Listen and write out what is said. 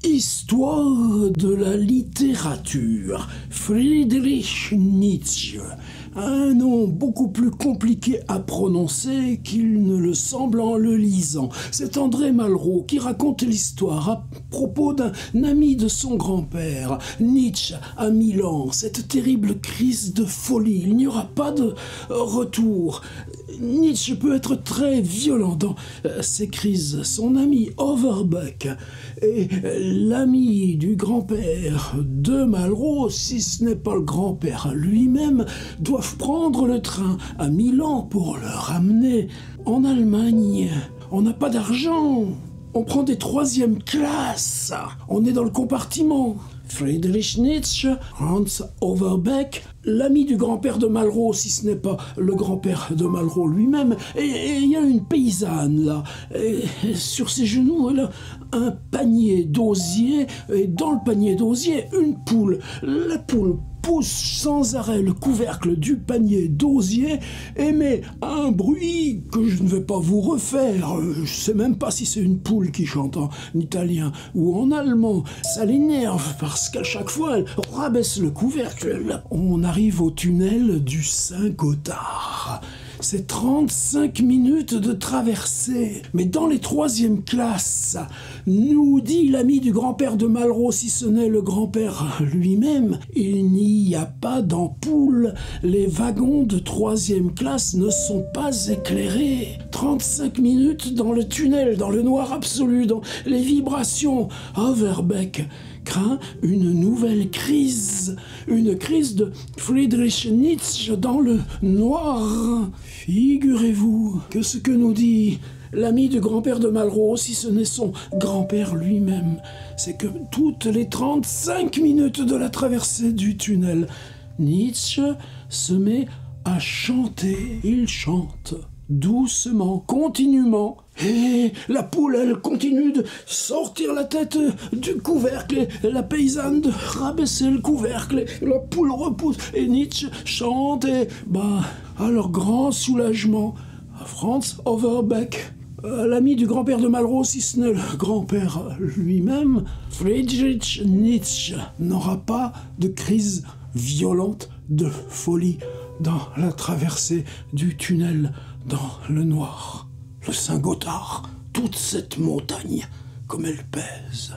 Histoire de la littérature. Friedrich Nietzsche. Un nom beaucoup plus compliqué à prononcer qu'il ne le semble en le lisant. C'est André Malraux qui raconte l'histoire à propos d'un ami de son grand-père. Nietzsche à Milan, cette terrible crise de folie. Il n'y aura pas de retour. Nietzsche peut être très violent dans ses crises. Son ami Overbeck est l'ami du grand-père de Malraux, si ce n'est pas le grand-père lui-même, doivent prendre le train à Milan pour le ramener en Allemagne. On n'a pas d'argent. On prend des 3e classes. On est dans le compartiment. Friedrich Nietzsche, Hans Overbeck, l'ami du grand-père de Malraux, si ce n'est pas le grand-père de Malraux lui-même, et il y a une paysanne là, et sur ses genoux elle a un panier d'osier, et dans le panier d'osier, une poule. La poule pousse sans arrêt le couvercle du panier d'osier, émet un bruit que je ne vais pas vous refaire. Je ne sais même pas si c'est une poule qui chante en italien ou en allemand. Ça l'énerve parce qu'à chaque fois, elle rabaisse le couvercle. On arrive au tunnel du Saint-Gothard. C'est 35 minutes de traversée. Mais dans les 3e classes, nous dit l'ami du grand-père de Malraux, si ce n'est le grand-père lui-même, il n'y a pas d'ampoule. Les wagons de 3e classe ne sont pas éclairés. 35 minutes dans le tunnel, dans le noir absolu, dans les vibrations. Overbeck craint une nouvelle crise, une crise de Friedrich Nietzsche dans le noir. Figurez-vous que ce que nous dit l'ami du grand-père de Malraux, si ce n'est son grand-père lui-même, c'est que toutes les 35 minutes de la traversée du tunnel, Nietzsche se met à chanter. Il chante doucement, continuellement. Et la poule, elle continue de sortir la tête du couvercle, et la paysanne de rabaisser le couvercle, et la poule repousse, et Nietzsche chante, et à leur grand soulagement, Franz Overbeck, l'ami du grand-père de Malraux, si ce n'est le grand-père lui-même, Friedrich Nietzsche n'aura pas de crise violente de folie dans la traversée du tunnel dans le noir. Le Saint-Gothard, toute cette montagne, comme elle pèse.